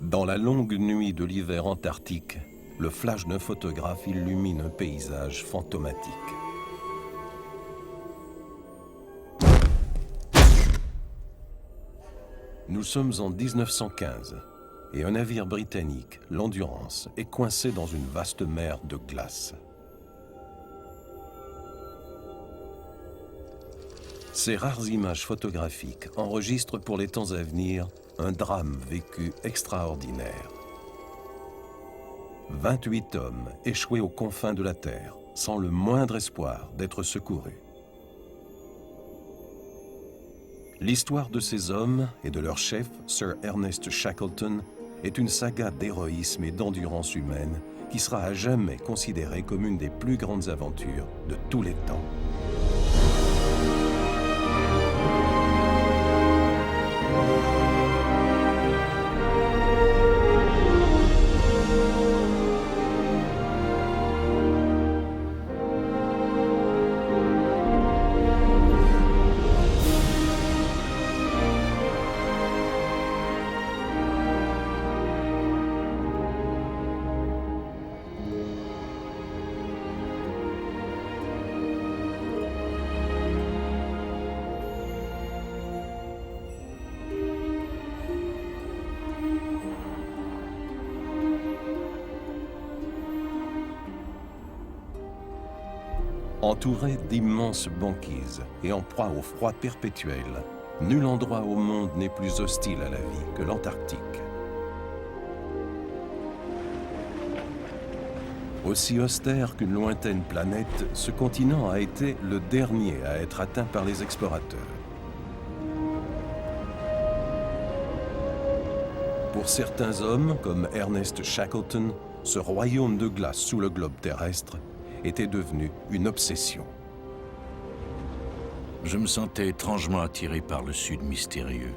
Dans la longue nuit de l'hiver antarctique, le flash d'un photographe illumine un paysage fantomatique. Nous sommes en 1915 et un navire britannique, l'Endurance, est coincé dans une vaste mer de glace. Ces rares images photographiques enregistrent pour les temps à venir un drame vécu extraordinaire. 28 hommes échoués aux confins de la Terre, sans le moindre espoir d'être secourus. L'histoire de ces hommes et de leur chef, Sir Ernest Shackleton, est une saga d'héroïsme et d'endurance humaine qui sera à jamais considérée comme une des plus grandes aventures de tous les temps. Entouré d'immenses banquises et en proie au froid perpétuel, nul endroit au monde n'est plus hostile à la vie que l'Antarctique. Aussi austère qu'une lointaine planète, ce continent a été le dernier à être atteint par les explorateurs. Pour certains hommes, comme Ernest Shackleton, ce royaume de glace sous le globe terrestre était devenu une obsession. Je me sentais étrangement attiré par le sud mystérieux.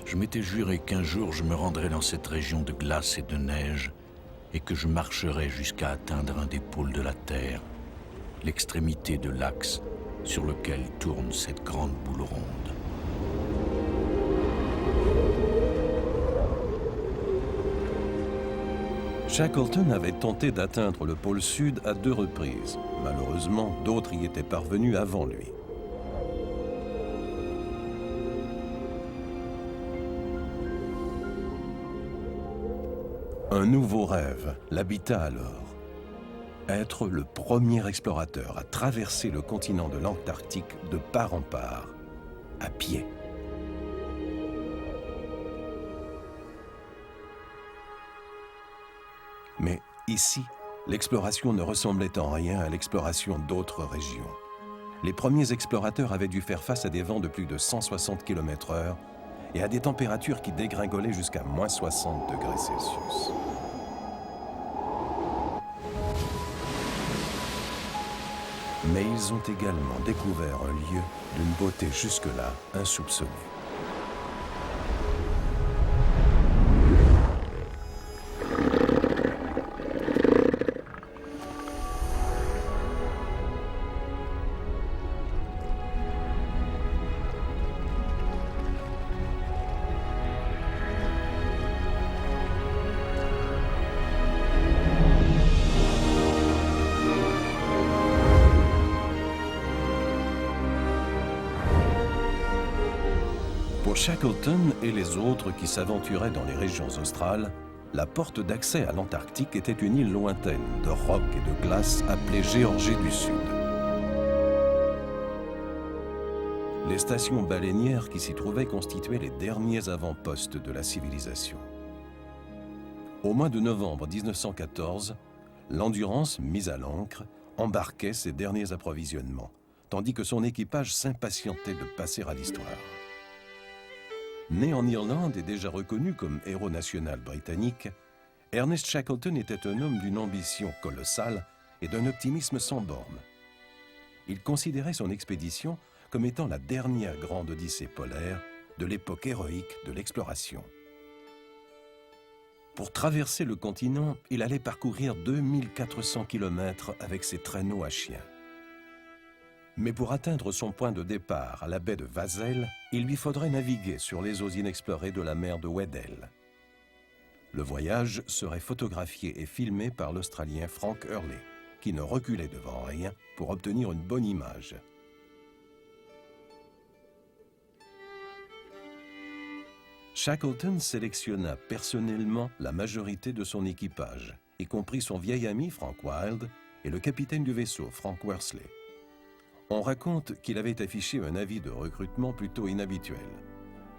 Je m'étais juré qu'un jour je me rendrais dans cette région de glace et de neige et que je marcherais jusqu'à atteindre un des pôles de la Terre, l'extrémité de l'axe sur lequel tourne cette grande boule ronde. Shackleton avait tenté d'atteindre le pôle sud à 2 reprises. Malheureusement, d'autres y étaient parvenus avant lui. Un nouveau rêve l'habita alors. Être le premier explorateur à traverser le continent de l'Antarctique de part en part, à pied. Mais ici, l'exploration ne ressemblait en rien à l'exploration d'autres régions. Les premiers explorateurs avaient dû faire face à des vents de plus de 160 km/h et à des températures qui dégringolaient jusqu'à moins 60 degrés Celsius. Mais ils ont également découvert un lieu d'une beauté jusque-là insoupçonnée. Pour Shackleton et les autres qui s'aventuraient dans les régions australes, la porte d'accès à l'Antarctique était une île lointaine de rocs et de glace appelée Géorgie du Sud. Les stations baleinières qui s'y trouvaient constituaient les derniers avant-postes de la civilisation. Au mois de novembre 1914, l'Endurance, mise à l'ancre, embarquait ses derniers approvisionnements, tandis que son équipage s'impatientait de passer à l'histoire. Né en Irlande et déjà reconnu comme héros national britannique, Ernest Shackleton était un homme d'une ambition colossale et d'un optimisme sans bornes. Il considérait son expédition comme étant la dernière grande odyssée polaire de l'époque héroïque de l'exploration. Pour traverser le continent, il allait parcourir 2400 km avec ses traîneaux à chiens. Mais pour atteindre son point de départ à la baie de Vazel, il lui faudrait naviguer sur les eaux inexplorées de la mer de Weddell. Le voyage serait photographié et filmé par l'Australien Frank Hurley, qui ne reculait devant rien pour obtenir une bonne image. Shackleton sélectionna personnellement la majorité de son équipage, y compris son vieil ami Frank Wild et le capitaine du vaisseau Frank Worsley. On raconte qu'il avait affiché un avis de recrutement plutôt inhabituel.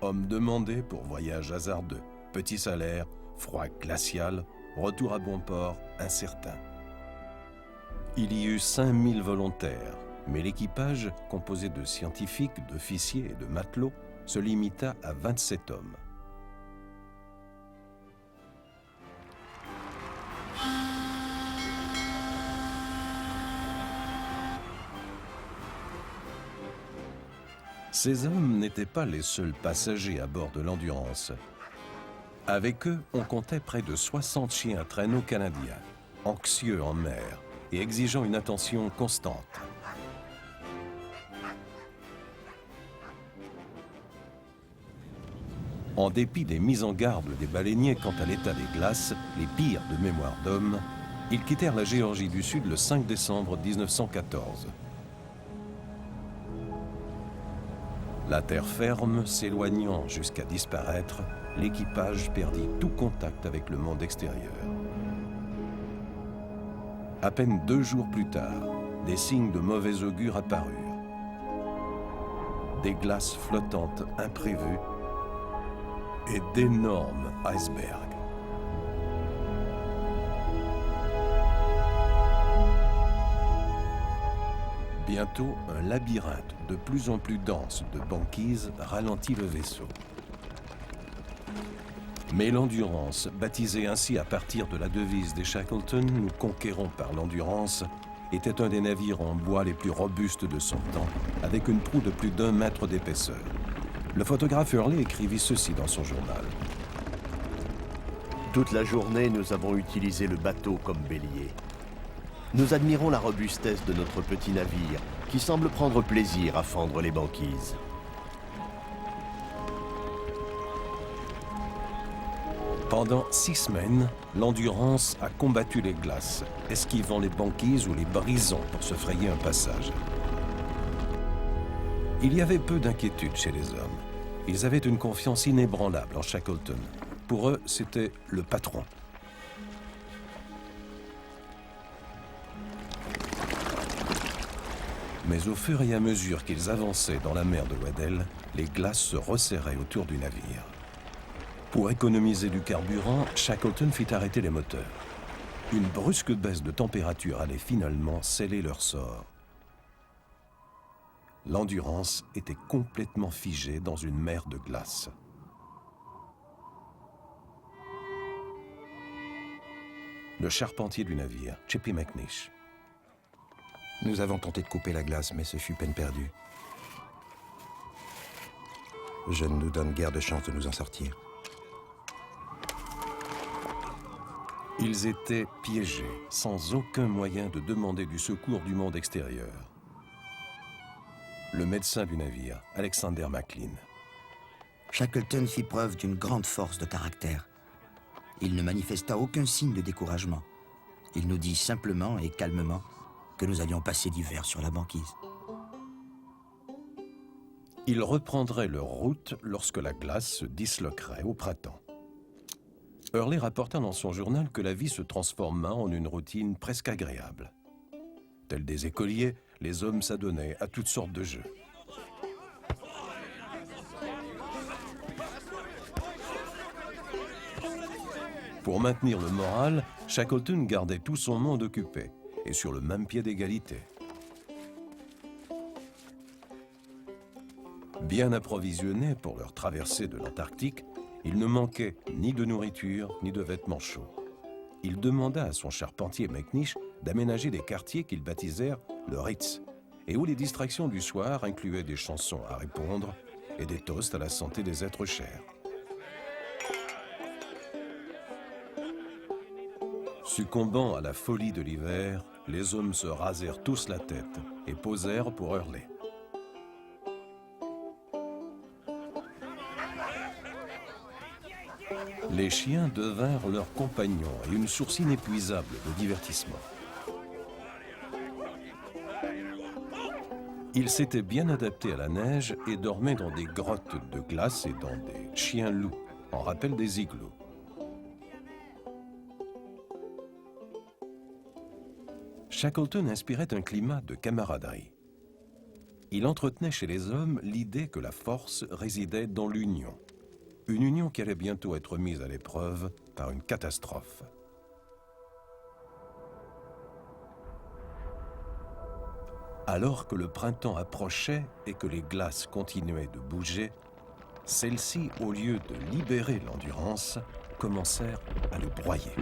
Homme demandé pour voyage hasardeux, petit salaire, froid glacial, retour à bon port incertain. Il y eut 5000 volontaires, mais l'équipage, composé de scientifiques, d'officiers et de matelots, se limita à 27 hommes. Ces hommes n'étaient pas les seuls passagers à bord de l'Endurance. Avec eux, on comptait près de 60 chiens à traîneau canadiens, anxieux en mer et exigeant une attention constante. En dépit des mises en garde des baleiniers quant à l'état des glaces, les pires de mémoire d'hommes, ils quittèrent la Géorgie du Sud le 5 décembre 1914. La terre ferme s'éloignant jusqu'à disparaître, l'équipage perdit tout contact avec le monde extérieur. À peine 2 jours plus tard, des signes de mauvais augure apparurent. Des glaces flottantes imprévues et d'énormes icebergs. Bientôt, un labyrinthe de plus en plus dense de banquise ralentit le vaisseau. Mais l'Endurance, baptisée ainsi à partir de la devise des Shackleton, nous conquérons par l'Endurance, était un des navires en bois les plus robustes de son temps, avec une proue de plus d'1 mètre d'épaisseur. Le photographe Hurley écrivit ceci dans son journal. Toute la journée, nous avons utilisé le bateau comme bélier. Nous admirons la robustesse de notre petit navire, qui semble prendre plaisir à fendre les banquises. Pendant 6 semaines, l'Endurance a combattu les glaces, esquivant les banquises ou les brisant pour se frayer un passage. Il y avait peu d'inquiétude chez les hommes. Ils avaient une confiance inébranlable en Shackleton. Pour eux, c'était le patron. Mais au fur et à mesure qu'ils avançaient dans la mer de Weddell, les glaces se resserraient autour du navire. Pour économiser du carburant, Shackleton fit arrêter les moteurs. Une brusque baisse de température allait finalement sceller leur sort. L'Endurance était complètement figée dans une mer de glace. Le charpentier du navire, Chippy McNish. Nous avons tenté de couper la glace, mais ce fut peine perdue. Je ne nous donne guère de chance de nous en sortir. Ils étaient piégés, sans aucun moyen de demander du secours du monde extérieur. Le médecin du navire, Alexander McLean. Shackleton fit preuve d'une grande force de caractère. Il ne manifesta aucun signe de découragement. Il nous dit simplement et calmement que nous allions passer l'hiver sur la banquise. Ils reprendraient leur route lorsque la glace se disloquerait au printemps. Hurley rapporta dans son journal que la vie se transforma en une routine presque agréable. Tels des écoliers, les hommes s'adonnaient à toutes sortes de jeux. Pour maintenir le moral, Shackleton gardait tout son monde occupé et sur le même pied d'égalité. Bien approvisionnés pour leur traversée de l'Antarctique, il ne manquait ni de nourriture ni de vêtements chauds. Il demanda à son charpentier McNish d'aménager des quartiers qu'ils baptisèrent le Ritz, et où les distractions du soir incluaient des chansons à répondre et des toasts à la santé des êtres chers. Succombant à la folie de l'hiver, les hommes se rasèrent tous la tête et posèrent pour Hurley. Les chiens devinrent leurs compagnons et une source inépuisable de divertissement. Ils s'étaient bien adaptés à la neige et dormaient dans des grottes de glace et dans des chiens-loups, en rappel des igloos. Shackleton inspirait un climat de camaraderie. Il entretenait chez les hommes l'idée que la force résidait dans l'union. Une union qui allait bientôt être mise à l'épreuve par une catastrophe. Alors que le printemps approchait et que les glaces continuaient de bouger, celles-ci, au lieu de libérer l'Endurance, commencèrent à le broyer.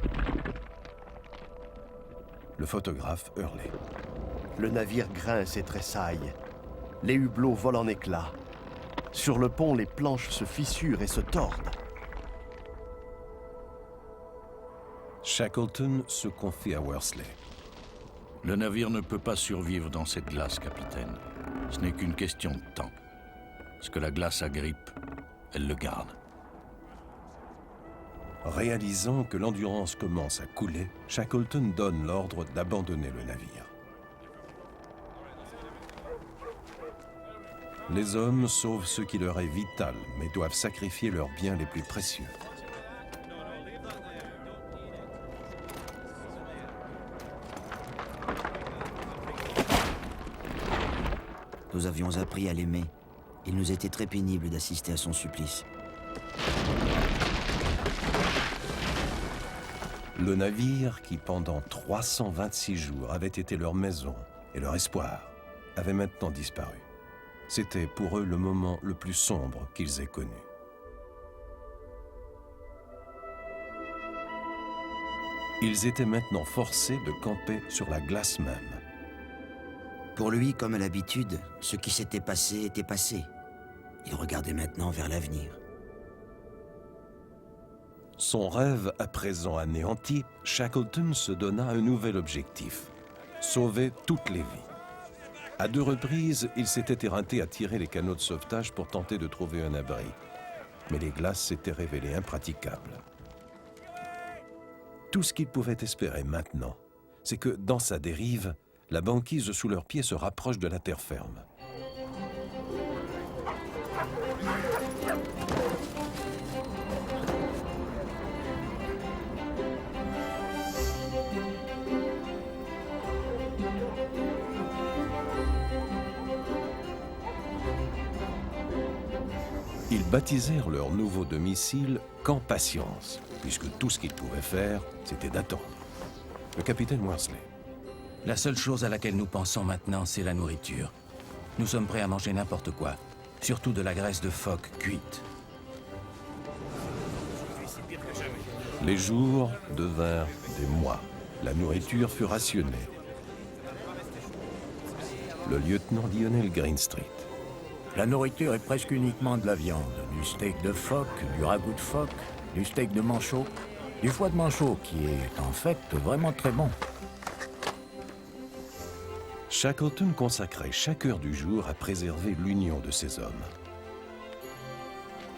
Le photographe hurlait. Le navire grince et tressaille. Les hublots volent en éclats. Sur le pont, les planches se fissurent et se tordent. Shackleton se confie à Worsley. Le navire ne peut pas survivre dans cette glace, capitaine. Ce n'est qu'une question de temps. Ce que la glace agrippe, elle le garde. Réalisant que l'Endurance commence à couler, Shackleton donne l'ordre d'abandonner le navire. Les hommes sauvent ce qui leur est vital, mais doivent sacrifier leurs biens les plus précieux. Nous avions appris à l'aimer. Il nous était très pénible d'assister à son supplice. Le navire qui, pendant 326 jours, avait été leur maison et leur espoir, avait maintenant disparu. C'était pour eux le moment le plus sombre qu'ils aient connu. Ils étaient maintenant forcés de camper sur la glace même. Pour lui, comme à l'habitude, ce qui s'était passé était passé. Il regardait maintenant vers l'avenir. Son rêve à présent anéanti, Shackleton se donna un nouvel objectif, sauver toutes les vies. À 2 reprises, il s'était éreinté à tirer les canots de sauvetage pour tenter de trouver un abri. Mais les glaces s'étaient révélées impraticables. Tout ce qu'il pouvait espérer maintenant, c'est que, dans sa dérive, la banquise sous leurs pieds se rapproche de la terre ferme. Ils baptisèrent leur nouveau domicile Camp Patience, puisque tout ce qu'ils pouvaient faire, c'était d'attendre. Le capitaine Worsley. La seule chose à laquelle nous pensons maintenant, c'est la nourriture. Nous sommes prêts à manger n'importe quoi, surtout de la graisse de phoque cuite. Les jours devinrent des mois. La nourriture fut rationnée. Le lieutenant Lionel Greenstreet. La nourriture est presque uniquement de la viande. Du steak de phoque, du ragoût de phoque, du steak de manchot, du foie de manchot qui est en fait vraiment très bon. Shackleton consacrait chaque heure du jour à préserver l'union de ses hommes.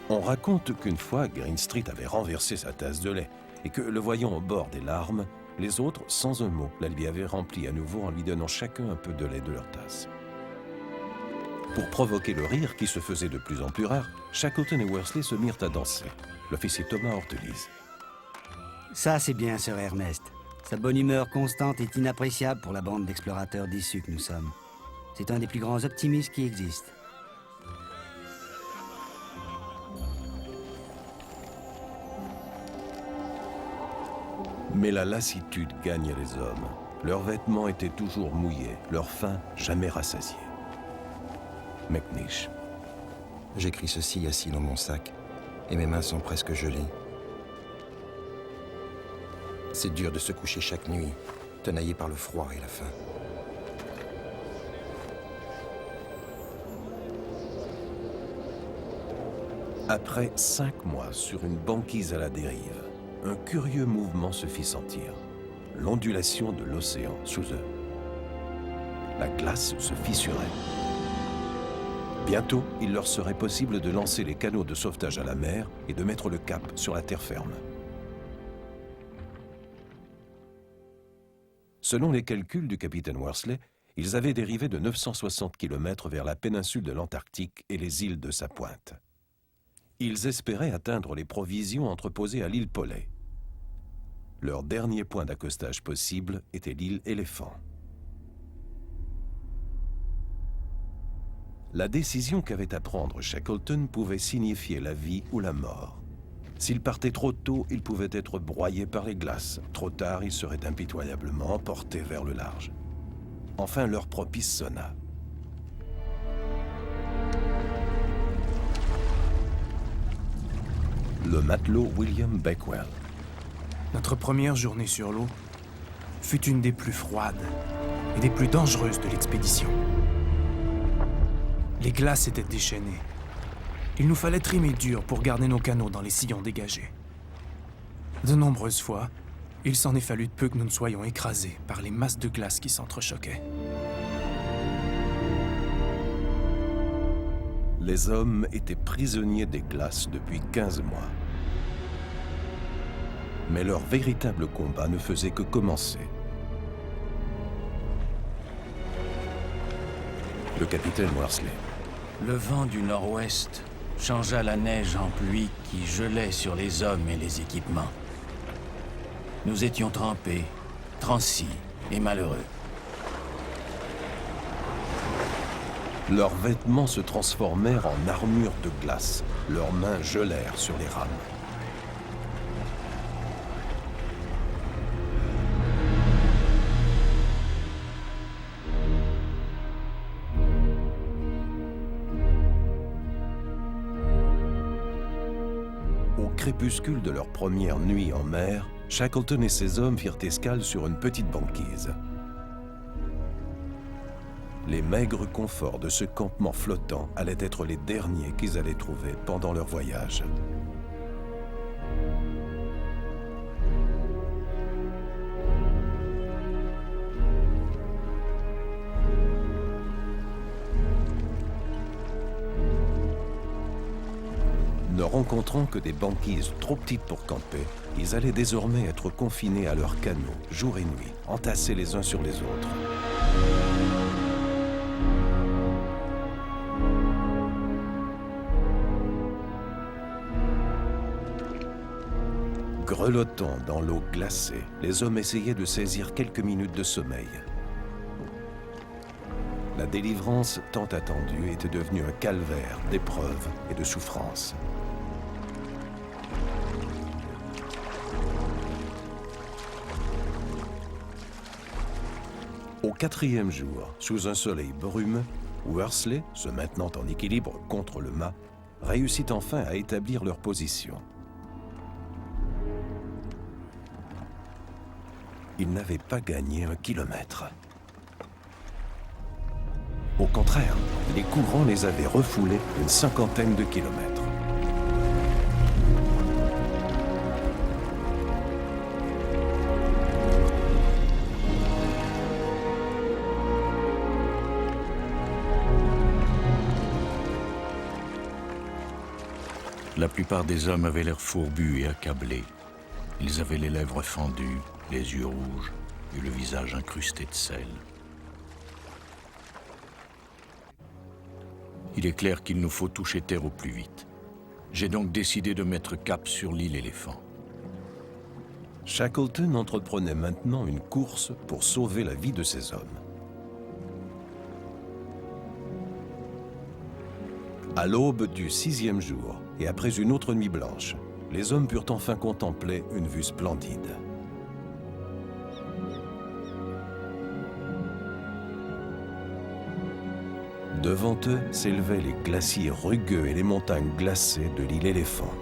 On raconte qu'une fois, Greenstreet avait renversé sa tasse de lait et que, le voyant au bord des larmes, les autres, sans un mot, la lui avaient remplie à nouveau en lui donnant chacun un peu de lait de leur tasse. Pour provoquer le rire qui se faisait de plus en plus rare, Shackleton et Worsley se mirent à danser. L'officier Thomas Ortelise. Ça, c'est bien, Sir Ernest. Sa bonne humeur constante est inappréciable pour la bande d'explorateurs déçus que nous sommes. C'est un des plus grands optimistes qui existent. Mais la lassitude gagne les hommes. Leurs vêtements étaient toujours mouillés, leur faim jamais rassasiée. McNish. J'écris ceci assis dans mon sac, et mes mains sont presque gelées. C'est dur de se coucher chaque nuit, tenaillé par le froid et la faim. Après 5 mois sur une banquise à la dérive, un curieux mouvement se fit sentir. L'ondulation de l'océan sous eux. La glace se fissurait. Bientôt, il leur serait possible de lancer les canots de sauvetage à la mer et de mettre le cap sur la terre ferme. Selon les calculs du capitaine Worsley, ils avaient dérivé de 960 km vers la péninsule de l'Antarctique et les îles de sa pointe. Ils espéraient atteindre les provisions entreposées à l'île Paulet. Leur dernier point d'accostage possible était l'île Éléphant. La décision qu'avait à prendre Shackleton pouvait signifier la vie ou la mort. S'il partait trop tôt, il pouvait être broyé par les glaces. Trop tard, il serait impitoyablement emporté vers le large. Enfin, l'heure propice sonna. Le matelot William Beckwell. Notre première journée sur l'eau fut une des plus froides et des plus dangereuses de l'expédition. Les glaces étaient déchaînées. Il nous fallait trimer dur pour garder nos canots dans les sillons dégagés. De nombreuses fois, il s'en est fallu de peu que nous ne soyons écrasés par les masses de glace qui s'entrechoquaient. Les hommes étaient prisonniers des glaces depuis 15 mois. Mais leur véritable combat ne faisait que commencer. Le capitaine Worsley. Le vent du nord-ouest changea la neige en pluie qui gelait sur les hommes et les équipements. Nous étions trempés, transis et malheureux. Leurs vêtements se transformèrent en armure de glace. Leurs mains gelèrent sur les rames. Au crépuscule de leur première nuit en mer, Shackleton et ses hommes firent escale sur une petite banquise. Les maigres conforts de ce campement flottant allaient être les derniers qu'ils allaient trouver pendant leur voyage. Ne rencontrant que des banquises trop petites pour camper, ils allaient désormais être confinés à leurs canots, jour et nuit, entassés les uns sur les autres. Grelottant dans l'eau glacée, les hommes essayaient de saisir quelques minutes de sommeil. La délivrance tant attendue était devenue un calvaire d'épreuves et de souffrances. Au 4e jour, sous un soleil brumeux, Worsley, se maintenant en équilibre contre le mât, réussit enfin à établir leur position. Ils n'avaient pas gagné 1 kilomètre. Au contraire, les courants les avaient refoulés une 50aine de kilomètres. La plupart des hommes avaient l'air fourbus et accablés. Ils avaient les lèvres fendues, les yeux rouges et le visage incrusté de sel. Il est clair qu'il nous faut toucher terre au plus vite. J'ai donc décidé de mettre cap sur l'île Éléphant. Shackleton entreprenait maintenant une course pour sauver la vie de ses hommes. À l'aube du 6e jour, et après une autre nuit blanche, les hommes purent enfin contempler une vue splendide. Devant eux s'élevaient les glaciers rugueux et les montagnes glacées de l'île Éléphant.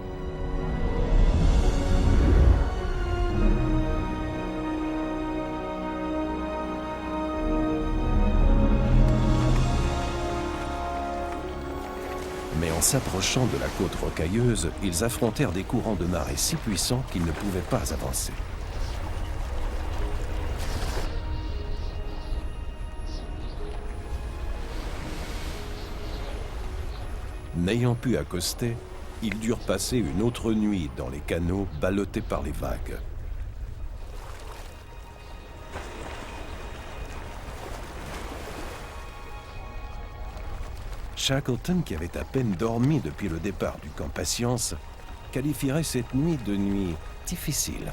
Mais en s'approchant de la côte rocailleuse, ils affrontèrent des courants de marée si puissants qu'ils ne pouvaient pas avancer. N'ayant pu accoster, ils durent passer une autre nuit dans les canots ballottés par les vagues. Shackleton, qui avait à peine dormi depuis le départ du camp Patience, qualifierait cette nuit de nuit difficile.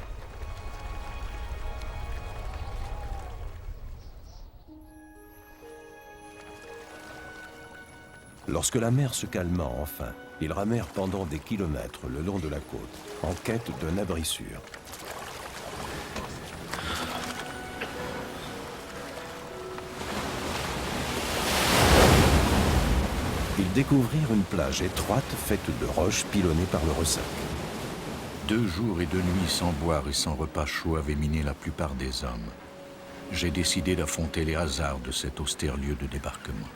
Lorsque la mer se calma enfin, ils ramèrent pendant des kilomètres le long de la côte, en quête d'un abri sûr. Ils découvrirent une plage étroite faite de roches pilonnées par le ressac. 2 jours et 2 nuits sans boire et sans repas chaud avaient miné la plupart des hommes. J'ai décidé d'affronter les hasards de cet austère lieu de débarquement.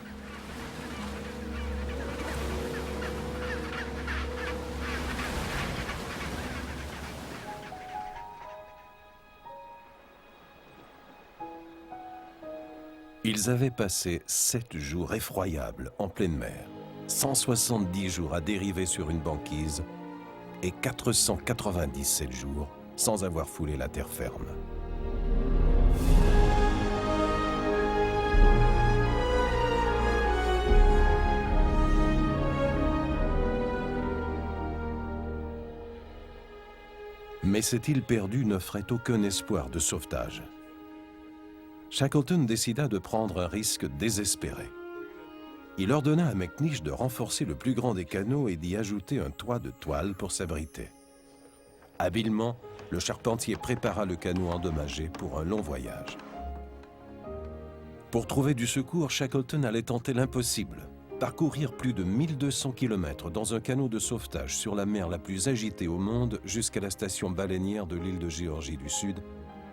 Ils avaient passé 7 jours effroyables en pleine mer, 170 jours à dériver sur une banquise et 497 jours sans avoir foulé la terre ferme. Mais cette île perdue n'offrait aucun espoir de sauvetage. Shackleton décida de prendre un risque désespéré. Il ordonna à McNish de renforcer le plus grand des canots et d'y ajouter un toit de toile pour s'abriter. Habilement, le charpentier prépara le canot endommagé pour un long voyage. Pour trouver du secours, Shackleton allait tenter l'impossible, parcourir plus de 1200 km dans un canot de sauvetage sur la mer la plus agitée au monde jusqu'à la station baleinière de l'île de Géorgie du Sud,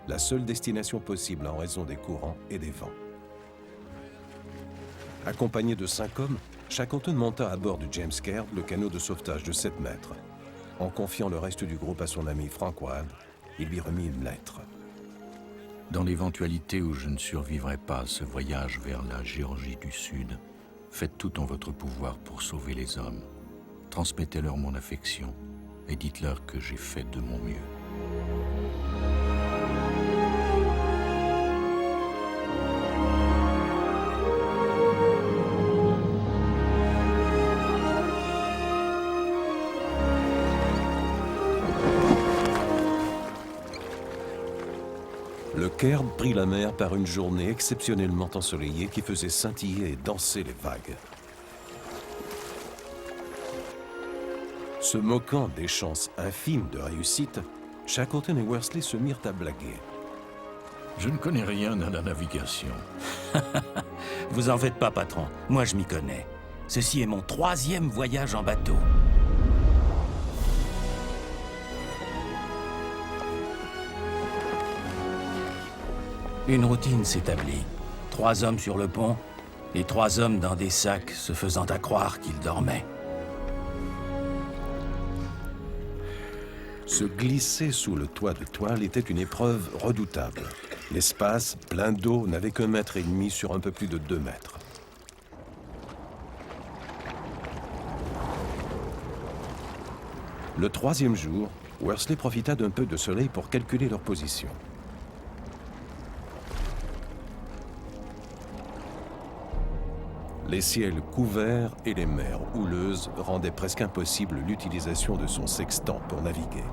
la seule destination possible en raison des courants et des vents. Accompagné de 5 hommes, Shackleton monta à bord du James Caird, le canot de sauvetage de 7 mètres. En confiant le reste du groupe à son ami Frank Wilde, il lui remit une lettre. Dans l'éventualité où je ne survivrai pas à ce voyage vers la Géorgie du Sud, faites tout en votre pouvoir pour sauver les hommes. Transmettez-leur mon affection et dites-leur que j'ai fait de mon mieux. Le Caird prit la mer par une journée exceptionnellement ensoleillée qui faisait scintiller et danser les vagues. Se moquant des chances infimes de réussite, Shackleton et Worsley se mirent à blaguer. Je ne connais rien à la navigation. Vous en faites pas, patron. Moi, je m'y connais. Ceci est mon 3e voyage en bateau. Une routine s'établit. 3 hommes sur le pont et 3 hommes dans des sacs se faisant à croire qu'ils dormaient. Se glisser sous le toit de toile était une épreuve redoutable. L'espace, plein d'eau, n'avait qu'1,5 mètre sur un peu plus de 2 mètres. Le 3e jour, Worsley profita d'un peu de soleil pour calculer leur position. Les ciels couverts et les mers houleuses rendaient presque impossible l'utilisation de son sextant pour naviguer.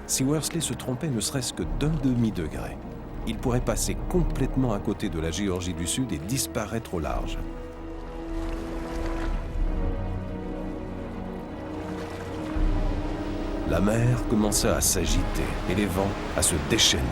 Si Worsley se trompait ne serait-ce que d'1 demi-degré, il pourrait passer complètement à côté de la Géorgie du Sud et disparaître au large. La mer commença à s'agiter et les vents à se déchaîner.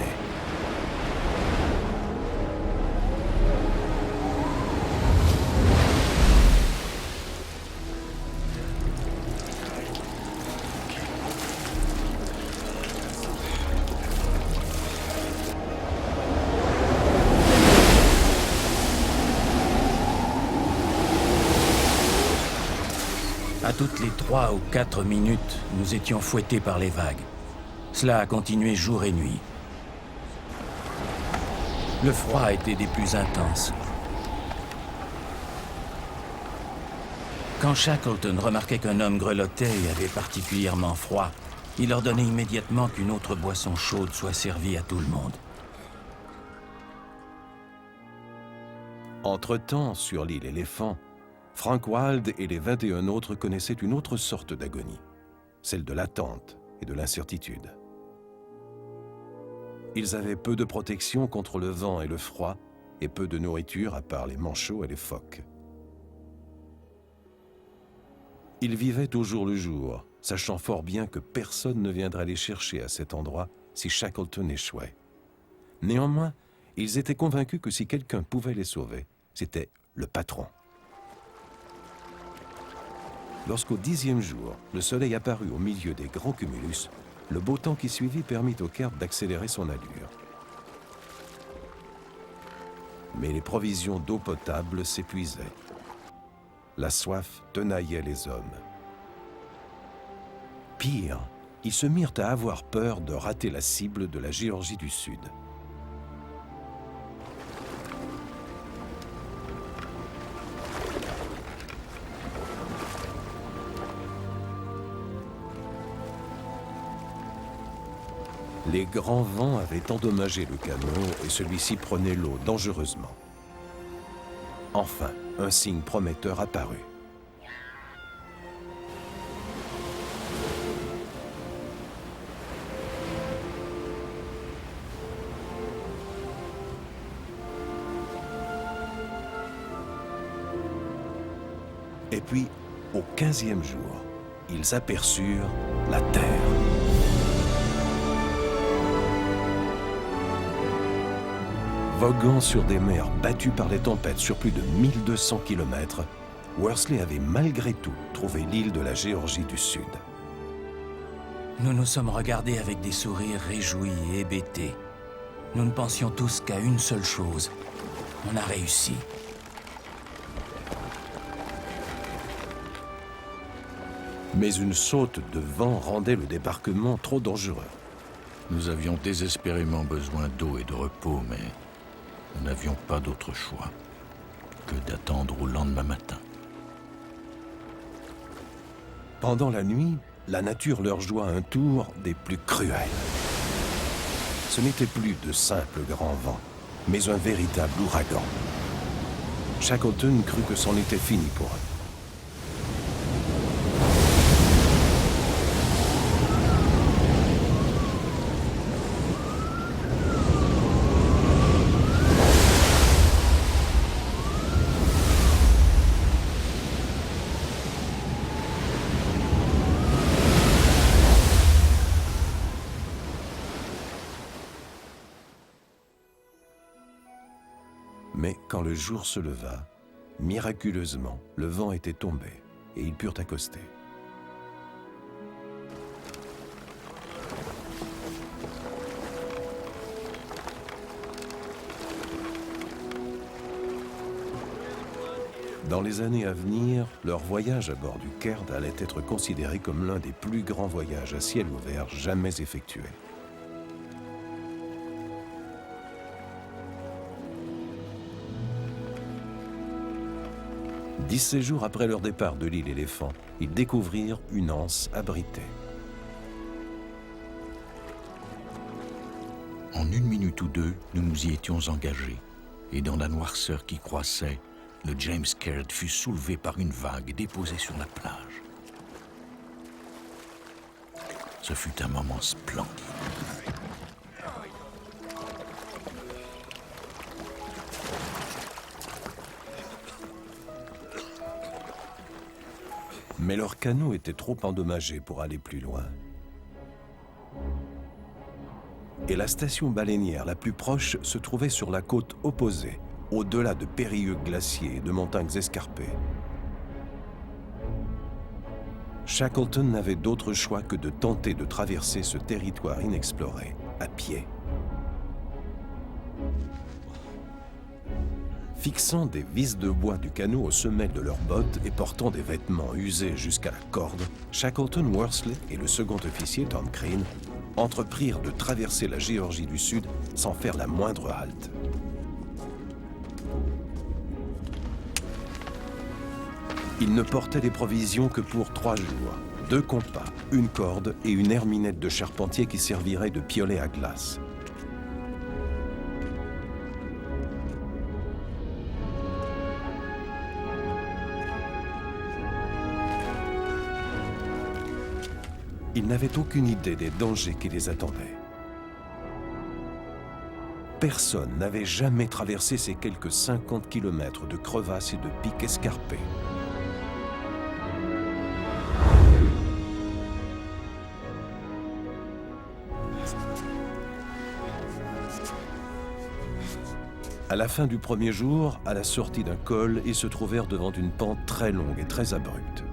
À toutes les 3 ou 4 minutes, nous étions fouettés par les vagues. Cela a continué jour et nuit. Le froid était des plus intenses. Quand Shackleton remarquait qu'un homme grelottait et avait particulièrement froid, il ordonnait immédiatement qu'une autre boisson chaude soit servie à tout le monde. Entre-temps, sur l'île Éléphant, Frank Wilde et les 21 autres connaissaient une autre sorte d'agonie, celle de l'attente et de l'incertitude. Ils avaient peu de protection contre le vent et le froid, et peu de nourriture à part les manchots et les phoques. Ils vivaient au jour le jour, sachant fort bien que personne ne viendrait les chercher à cet endroit si Shackleton échouait. Néanmoins, ils étaient convaincus que si quelqu'un pouvait les sauver, c'était le patron. Lorsqu'au 10e jour, le soleil apparut au milieu des grands cumulus, le beau temps qui suivit permit au Caird d'accélérer son allure. Mais les provisions d'eau potable s'épuisaient. La soif tenaillait les hommes. Pire, ils se mirent à avoir peur de rater la cible de la Géorgie du Sud. Les grands vents avaient endommagé le canot et celui-ci prenait l'eau dangereusement. Enfin, un signe prometteur apparut. Et puis, au 15e jour, ils aperçurent la Terre. Voguant sur des mers battues par les tempêtes sur plus de 1200 km, Worsley avait malgré tout trouvé l'île de la Géorgie du Sud. Nous nous sommes regardés avec des sourires réjouis et hébétés. Nous ne pensions tous qu'à une seule chose. On a réussi. Mais une saute de vent rendait le débarquement trop dangereux. Nous avions désespérément besoin d'eau et de repos, mais nous n'avions pas d'autre choix que d'attendre au lendemain matin. Pendant la nuit, la nature leur joua un tour des plus cruels. Ce n'était plus de simples grands vents, mais un véritable ouragan. Shackleton crut que c'en était fini pour eux. Mais quand le jour se leva, miraculeusement, le vent était tombé et ils purent accoster. Dans les années à venir, leur voyage à bord du Caird allait être considéré comme l'un des plus grands voyages à ciel ouvert jamais effectués. « 17 jours après leur départ de l'île Éléphant, ils découvrirent une anse abritée. En 1 minute ou 2, nous nous y étions engagés, et dans la noirceur qui croissait, le James Caird fut soulevé par une vague et déposé sur la plage. Ce fut un moment splendide. Mais leur canot était trop endommagé pour aller plus loin. Et la station baleinière la plus proche se trouvait sur la côte opposée, au-delà de périlleux glaciers et de montagnes escarpées. Shackleton n'avait d'autre choix que de tenter de traverser ce territoire inexploré à pied. Fixant des vis de bois du canot aux semelles de leurs bottes et portant des vêtements usés jusqu'à la corde, Shackleton, Worsley et le second officier, Tom Crean, entreprirent de traverser la Géorgie du Sud sans faire la moindre halte. Ils ne portaient des provisions que pour 3 jours. 2 compas, une corde et une herminette de charpentier qui servirait de piolet à glace. Ils n'avaient aucune idée des dangers qui les attendaient. Personne n'avait jamais traversé ces quelques 50 kilomètres de crevasses et de pics escarpés. À la fin du premier jour, à la sortie d'un col, ils se trouvèrent devant une pente très longue et très abrupte.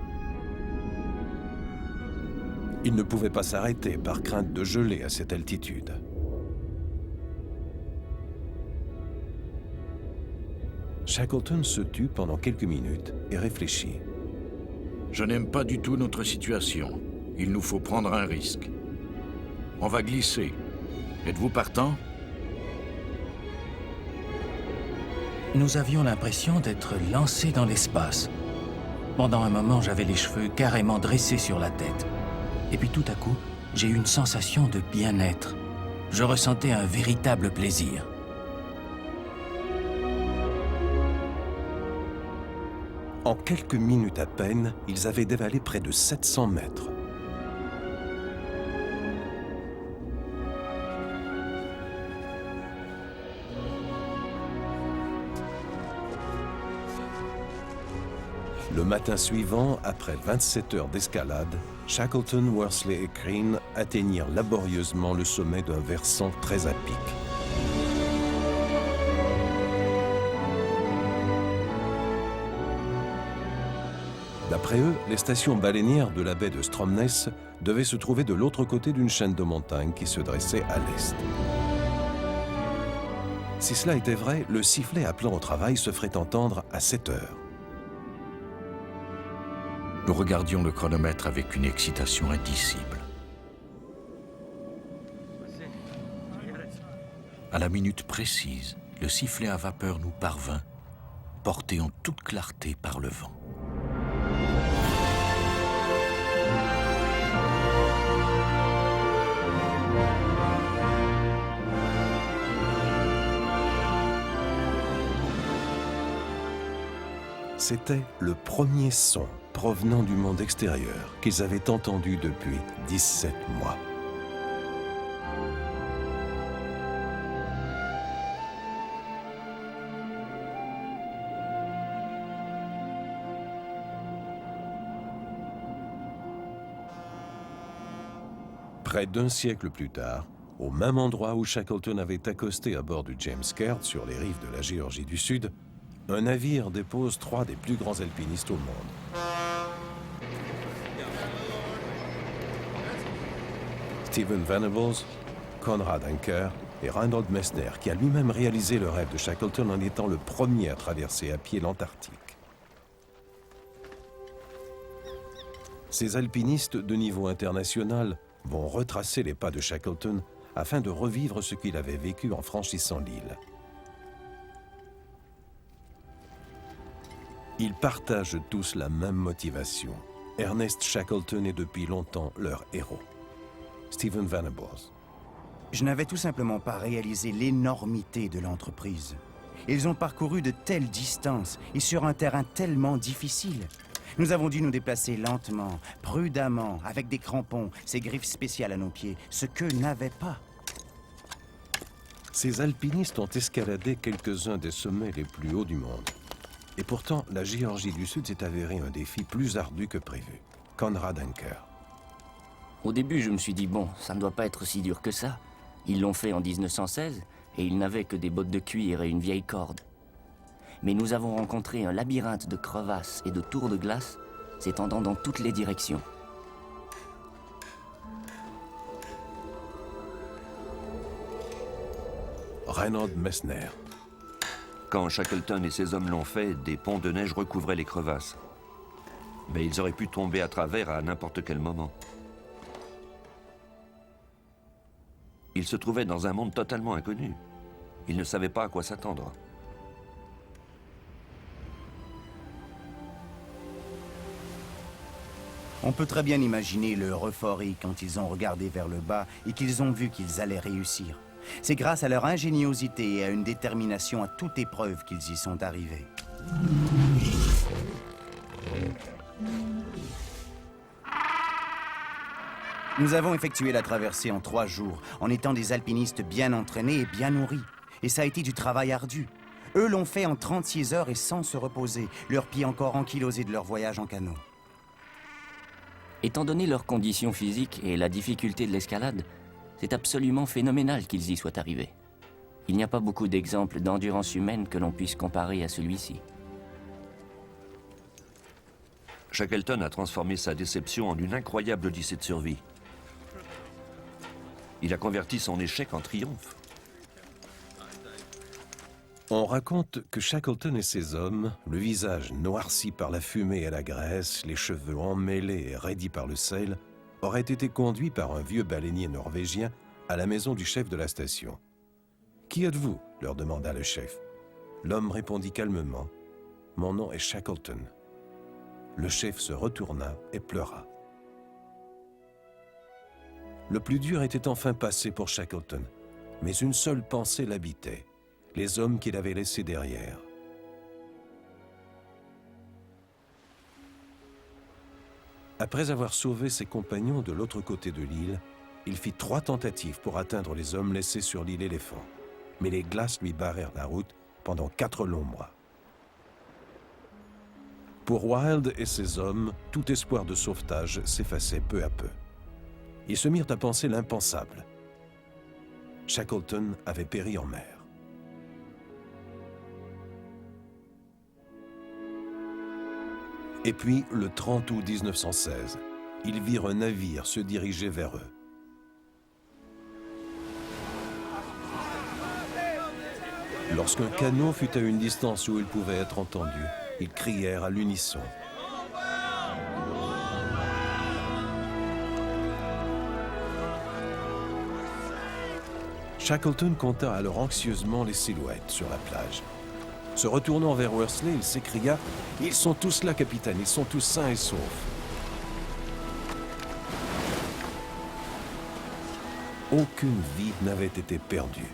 Ils ne pouvaient pas s'arrêter par crainte de geler à cette altitude. Shackleton se tut pendant quelques minutes et réfléchit. Je n'aime pas du tout notre situation. Il nous faut prendre un risque. On va glisser. Êtes-vous partant? Nous avions l'impression d'être lancés dans l'espace. Pendant un moment, j'avais les cheveux carrément dressés sur la tête. Et puis tout à coup, j'ai eu une sensation de bien-être. Je ressentais un véritable plaisir. En quelques minutes à peine, ils avaient dévalé près de 700 mètres. Le matin suivant, après 27 heures d'escalade, Shackleton, Worsley et Crean atteignirent laborieusement le sommet d'un versant très à pic. D'après eux, les stations baleinières de la baie de Stromness devaient se trouver de l'autre côté d'une chaîne de montagnes qui se dressait à l'est. Si cela était vrai, le sifflet appelant au travail se ferait entendre à 7 heures. Nous regardions le chronomètre avec une excitation indicible. À la minute précise, le sifflet à vapeur nous parvint, porté en toute clarté par le vent. C'était le premier son provenant du monde extérieur qu'ils avaient entendu depuis 17 mois. Près d'un siècle plus tard, au même endroit où Shackleton avait accosté à bord du James Caird sur les rives de la Géorgie du Sud, un navire dépose 3 des plus grands alpinistes au monde. Stephen Venables, Konrad Anker et Reinhold Messner, qui a lui-même réalisé le rêve de Shackleton en étant le premier à traverser à pied l'Antarctique. Ces alpinistes de niveau international vont retracer les pas de Shackleton afin de revivre ce qu'il avait vécu en franchissant l'île. Ils partagent tous la même motivation. Ernest Shackleton est depuis longtemps leur héros. Stephen Venables. Je n'avais tout simplement pas réalisé l'énormité de l'entreprise. Ils ont parcouru de telles distances et sur un terrain tellement difficile. Nous avons dû nous déplacer lentement, prudemment, avec des crampons, ces griffes spéciales à nos pieds, ce qu'eux n'avaient pas. Ces alpinistes ont escaladé quelques-uns des sommets les plus hauts du monde. Et pourtant, la Géorgie du Sud s'est avérée un défi plus ardu que prévu. Konrad Anker. Au début, je me suis dit, bon, ça ne doit pas être si dur que ça. Ils l'ont fait en 1916, et ils n'avaient que des bottes de cuir et une vieille corde. Mais nous avons rencontré un labyrinthe de crevasses et de tours de glace s'étendant dans toutes les directions. Reinhold Messner. Quand Shackleton et ses hommes l'ont fait, des ponts de neige recouvraient les crevasses. Mais ils auraient pu tomber à travers à n'importe quel moment. Ils se trouvaient dans un monde totalement inconnu. Ils ne savaient pas à quoi s'attendre. On peut très bien imaginer leur euphorie quand ils ont regardé vers le bas et qu'ils ont vu qu'ils allaient réussir. C'est grâce à leur ingéniosité et à une détermination à toute épreuve qu'ils y sont arrivés. Nous avons effectué la traversée en 3 jours, en étant des alpinistes bien entraînés et bien nourris. Et ça a été du travail ardu. Eux l'ont fait en 36 heures et sans se reposer, leurs pieds encore ankylosés de leur voyage en canot. Étant donné leurs conditions physiques et la difficulté de l'escalade, c'est absolument phénoménal qu'ils y soient arrivés. Il n'y a pas beaucoup d'exemples d'endurance humaine que l'on puisse comparer à celui-ci. Shackleton a transformé sa déception en une incroyable odyssée de survie. Il a converti son échec en triomphe. On raconte que Shackleton et ses hommes, le visage noirci par la fumée et la graisse, les cheveux emmêlés et raidis par le sel, auraient été conduits par un vieux baleinier norvégien à la maison du chef de la station. « Qui êtes-vous » leur demanda le chef. L'homme répondit calmement « Mon nom est Shackleton ». Le chef se retourna et pleura. Le plus dur était enfin passé pour Shackleton, mais une seule pensée l'habitait, les hommes qu'il avait laissés derrière. Après avoir sauvé ses compagnons de l'autre côté de l'île, il fit 3 tentatives pour atteindre les hommes laissés sur l'île Éléphant, mais les glaces lui barrèrent la route pendant 4 longs mois. Pour Wild et ses hommes, tout espoir de sauvetage s'effaçait peu à peu. Ils se mirent à penser l'impensable. Shackleton avait péri en mer. Et puis, le 30 août 1916, ils virent un navire se diriger vers eux. Lorsqu'un canot fut à une distance où il pouvait être entendu, ils crièrent à l'unisson. Shackleton compta alors anxieusement les silhouettes sur la plage. Se retournant vers Worsley, il s'écria « Ils sont tous là, capitaine, ils sont tous sains et saufs. » Aucune vie n'avait été perdue.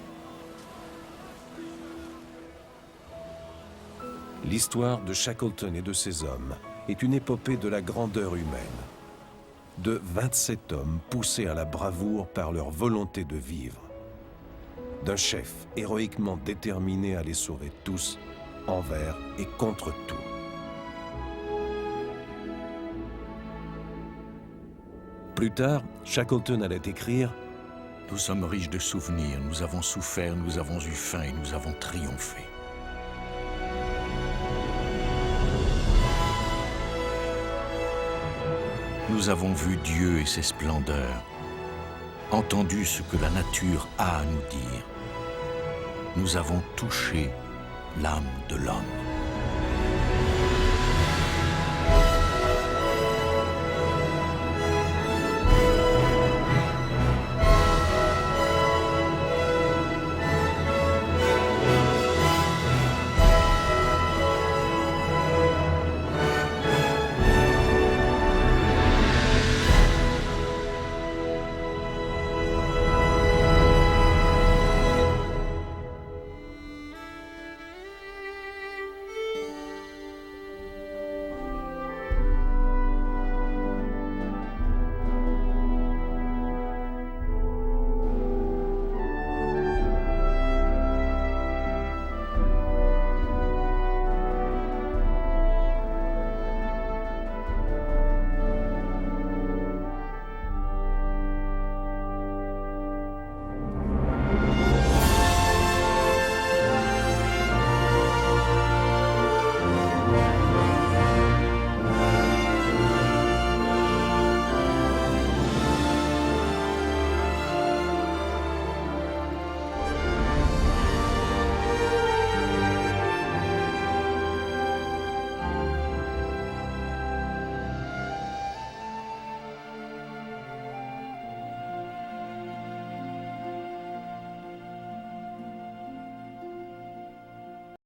L'histoire de Shackleton et de ses hommes est une épopée de la grandeur humaine. De 27 hommes poussés à la bravoure par leur volonté de vivre. D'un chef héroïquement déterminé à les sauver tous, envers et contre tout. Plus tard, Shackleton allait écrire « Nous sommes riches de souvenirs, nous avons souffert, nous avons eu faim et nous avons triomphé. » Nous avons vu Dieu et ses splendeurs, entendu ce que la nature a à nous dire. Nous avons touché l'âme de l'homme.